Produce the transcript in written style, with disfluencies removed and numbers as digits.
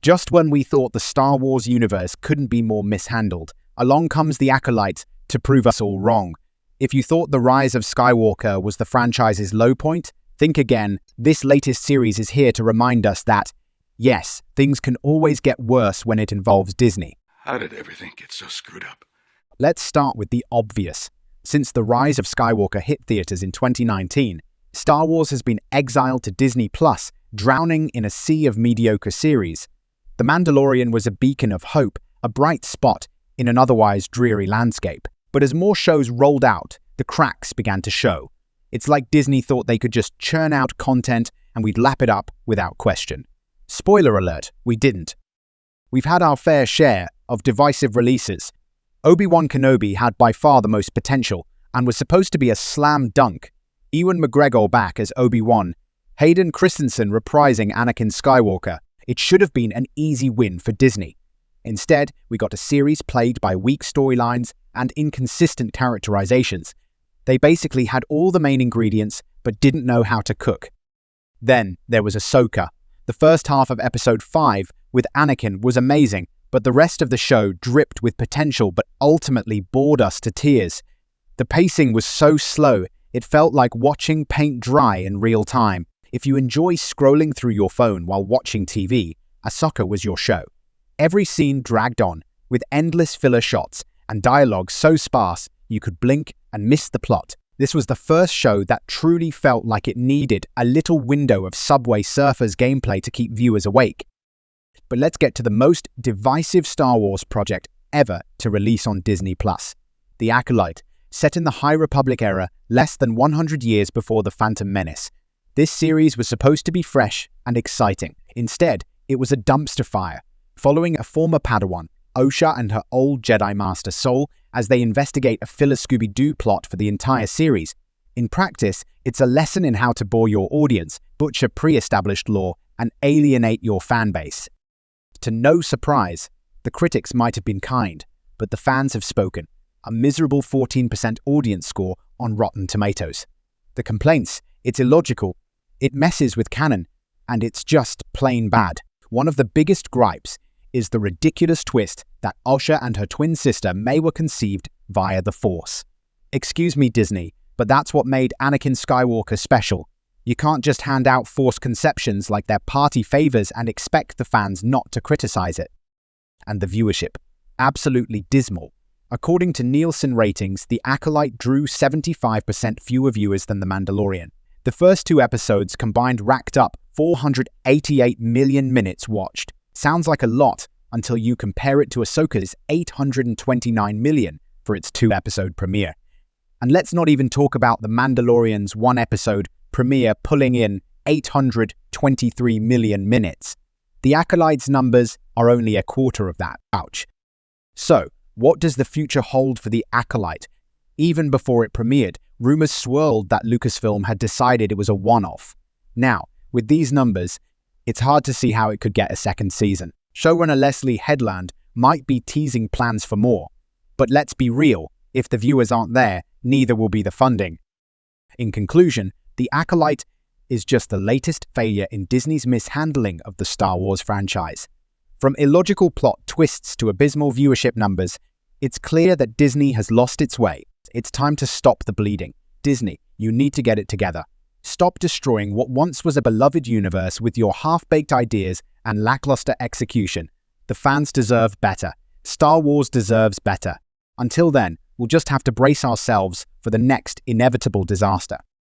Just when we thought the Star Wars universe couldn't be more mishandled, along comes the Acolyte to prove us all wrong. If you thought The Rise of Skywalker was the franchise's low point, think again. This latest series is here to remind us that, yes, things can always get worse when it involves Disney. How did everything get so screwed up? Let's start with the obvious. Since The Rise of Skywalker hit theaters in 2019, Star Wars has been exiled to Disney+, drowning in a sea of mediocre series. The Mandalorian was a beacon of hope, a bright spot in an otherwise dreary landscape. But as more shows rolled out, the cracks began to show. It's like Disney thought they could just churn out content and we'd lap it up without question. Spoiler alert, we didn't. We've had our fair share of divisive releases. Obi-Wan Kenobi had by far the most potential and was supposed to be a slam dunk. Ewan McGregor back as Obi-Wan, Hayden Christensen reprising Anakin Skywalker. It should have been an easy win for Disney. Instead, we got a series plagued by weak storylines and inconsistent characterizations. They basically had all the main ingredients but didn't know how to cook. Then there was Ahsoka. The first half of episode 5 with Anakin was amazing, but the rest of the show dripped with potential but ultimately bored us to tears. The pacing was so slow, it felt like watching paint dry in real time. If you enjoy scrolling through your phone while watching TV, Ahsoka was your show. Every scene dragged on, with endless filler shots and dialogue so sparse you could blink and miss the plot. This was the first show that truly felt like it needed a little window of Subway Surfers gameplay to keep viewers awake. But let's get to the most divisive Star Wars project ever to release on Disney+. The Acolyte, set in the High Republic era less than 100 years before The Phantom Menace. This series was supposed to be fresh and exciting. Instead, it was a dumpster fire, following a former Padawan, Osha and her old Jedi Master Sol, as they investigate a filler Scooby-Doo plot for the entire series. In practice, it's a lesson in how to bore your audience, butcher pre-established lore, and alienate your fanbase. To no surprise, the critics might have been kind, but the fans have spoken. A miserable 14% audience score on Rotten Tomatoes. The complaints: it's illogical, it messes with canon, and it's just plain bad. One of the biggest gripes is the ridiculous twist that Osha and her twin sister May were conceived via the Force. Excuse me, Disney, but that's what made Anakin Skywalker special. You can't just hand out Force conceptions like they're party favors and expect the fans not to criticize it. And the viewership. Absolutely dismal. According to Nielsen ratings, The Acolyte drew 75% fewer viewers than The Mandalorian. The first 2 episodes combined racked up 488 million minutes watched. Sounds like a lot until you compare it to Ahsoka's 829 million for its 2-episode premiere. And let's not even talk about The Mandalorian's 1-episode premiere pulling in 823 million minutes. The Acolyte's numbers are only a quarter of that. Ouch. So, what does the future hold for The Acolyte? Even before it premiered, rumors swirled that Lucasfilm had decided it was a one-off. Now, with these numbers, it's hard to see how it could get a second season. Showrunner Leslie Headland might be teasing plans for more. But let's be real, if the viewers aren't there, neither will be the funding. In conclusion, The Acolyte is just the latest failure in Disney's mishandling of the Star Wars franchise. From illogical plot twists to abysmal viewership numbers, it's clear that Disney has lost its way. It's time to stop the bleeding. Disney, you need to get it together. Stop destroying what once was a beloved universe with your half-baked ideas and lackluster execution. The fans deserve better. Star Wars deserves better. Until then, we'll just have to brace ourselves for the next inevitable disaster.